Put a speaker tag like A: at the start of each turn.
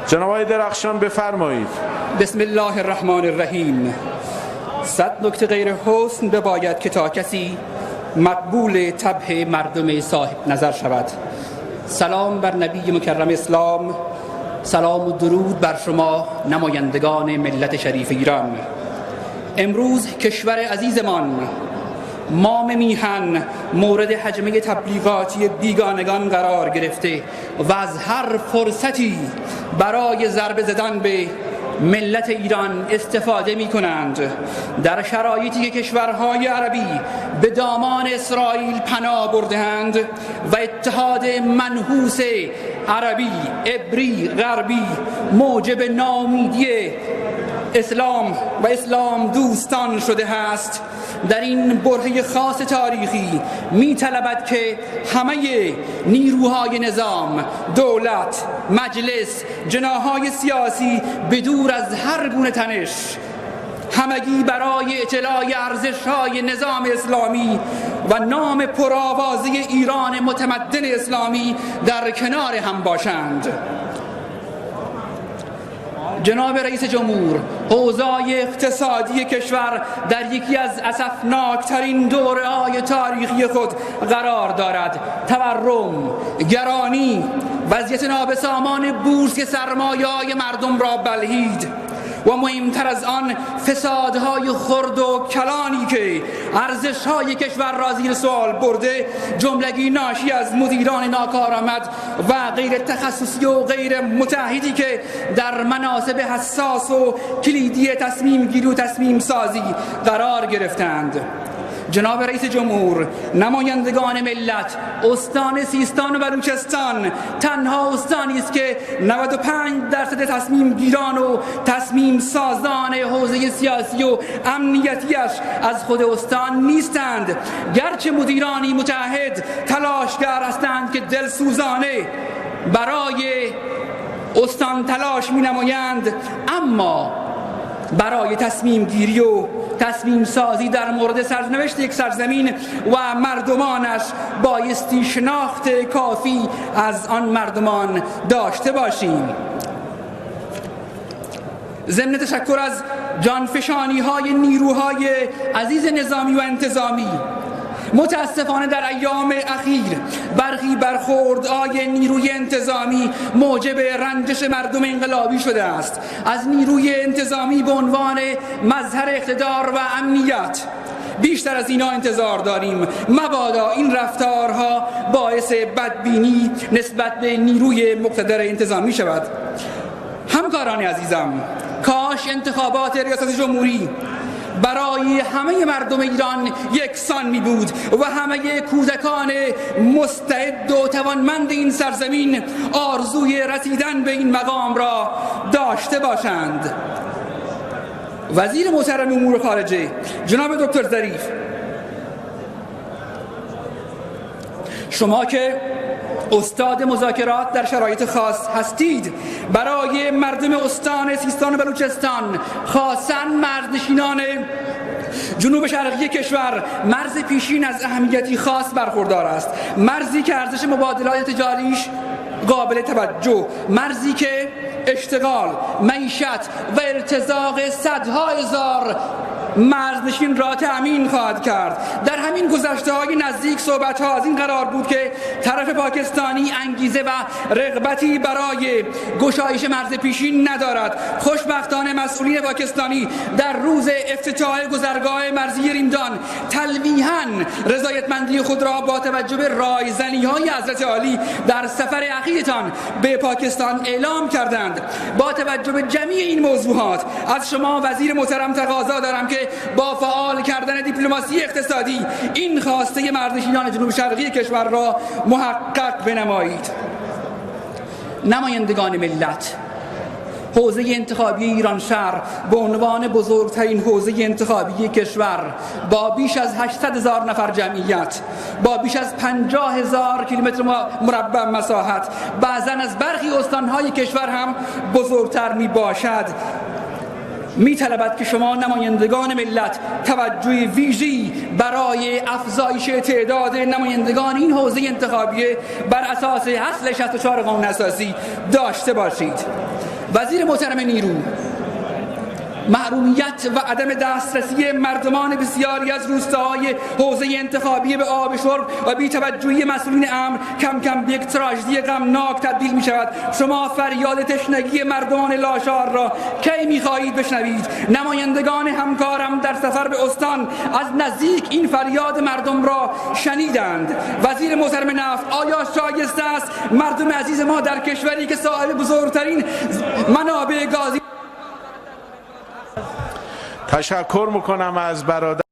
A: جناب آقای درخشان بفرمایید.
B: بسم الله الرحمن الرحیم. 100 نکته غیر حسن بباید که تا کسی مقبول طبع مردم صاحب نظر شود. سلام بر نبی مکرم اسلام، سلام و درود بر شما نمایندگان ملت شریف ایران. امروز کشور عزیزمان مام میهن مورد هجمه تبلیغاتی بیگانگان قرار گرفته و از هر فرصتی برای ضربه زدن به ملت ایران استفاده می کنند. در شرایطی که کشورهای عربی به دامان اسرائیل پناه برده‌اند و اتحاد منحوس عربی، عبری، غربی موجب ناامیدی اسلام و اسلام دوستان شده است، در این برهه خاص تاریخی می طلبد که همه نیروهای نظام، دولت، مجلس، جناحهای سیاسی بدور از هر گونه تنش همگی برای اطلاع ارزش‌های نظام اسلامی و نام پرآوازه ایران متمدن اسلامی در کنار هم باشند. جناب رئیس جمهور، اوضاع اقتصادی کشور در یکی از اسفناکترین دوره‌های تاریخی خود قرار دارد. تورم، گرانی، وضعیت نابسامان بورس که سرمایه‌های مردم را بلعید و مهمتر از آن فسادهای خرد و کلانی که ارزش‌های کشور را زیر سوال برده، جملگی ناشی از مدیران ناکارآمد و غیر تخصصی و غیر متعهدی که در مناصب حساس و کلیدی تصمیم گیری و تصمیم سازی قرار گرفتند. جناب رئیس جمهور، نمایندگان ملت، استان سیستان و بلوچستان تنها استانی است که 95% تصمیم گیران و تصمیم سازان حوزه سیاسی و امنیتیش از خود استان نیستند، گرچه مدیرانی متعهد تلاشگر هستند که دلسوزانه برای استان تلاش می نمایند، اما برای تصمیم گیری و تصمیم سازی در مورد سرنوشت یک سرزمین و مردمانش بایستی شناخت کافی از آن مردمان داشته باشیم. ضمن تشکر از جانفشانی های نیروهای عزیز نظامی و انتظامی، متاسفانه در ایام اخیر برخی برخوردهای نیروی انتظامی موجب رنجش مردم انقلابی شده است. از نیروی انتظامی به عنوان مظهر اقتدار و امنیت بیشتر از اینا انتظار داریم. مبادا این رفتارها باعث بدبینی نسبت به نیروی مقتدر انتظامی شود. همکاران عزیزم، کاش انتخابات ریاست جمهوری برای همه مردم ایران یکسان می بود و همه کودکان مستعد و توانمند این سرزمین آرزوی رسیدن به این مقام را داشته باشند. وزیر محترم امور خارجه جناب دکتر ظریف، شما که استاد مذاکرات در شرایط خاص هستید، برای مردم استان سیستان و بلوچستان، خاصاً مرزنشینان جنوب شرقی کشور، مرز پیشین از اهمیتی خاص برخوردار است. مرزی که ارزش مبادلات تجاریش قابل توجه، مرزی که اشتغال، معیشت و ارتزاق صدها هزار مرزنشین را تأمین خواهد کرد. در همین گذشته‌های نزدیک صحبت‌ها از این قرار بود که طرف پاکستانی انگیزه و رغبتی برای گشایش مرز پیشین ندارد. خوشبختانه مسئولین پاکستانی در روز افتتاح گذرگاه مرزی ریمدان تلویحاً رضایتمندی خود را با توجه به رایزنی‌های حضرت عالی در سفر اخیرتان به پاکستان اعلام کردند. با توجه به جمیع این موضوعات از شما وزیر محترم تقاضا دارم که با فعال کردن دیپلماسی اقتصادی این خواسته مرزنشینان جنوب شرقی کشور را محقق بنمایید. نمایندگان ملت، حوزه انتخابی ایران شهر به عنوان بزرگترین حوزه انتخابی کشور با بیش از 800,000 نفر جمعیت، با بیش از 50,000 کیلومتر مربع مساحت، بعضاً از برخی استانهای کشور هم بزرگتر می باشد، می‌طلبد که شما نمایندگان ملت توجه ویژه‌ای برای افزایش تعداد نمایندگان این حوزه انتخابیه بر اساس اصل 64 قانون اساسی داشته باشید. وزیر محترم نیرو، محرومیت و عدم دسترسی مردمان بسیاری از روستاهای حوزه انتخابی به آب شرب و بی‌توجهی مسئولین امر کم کم به یک تراژدی غمناک تبدیل می شود. شما فریاد تشنگی مردمان لاشار را کی می خواهید بشنوید؟ نمایندگان همکارم در سفر به استان از نزدیک این فریاد مردم را شنیدند. وزیر محترم نفت، آیا شایسته است مردم عزیز ما در کشوری که صاحب بزرگترین منابع گازی
A: تشکر میکنم از برادر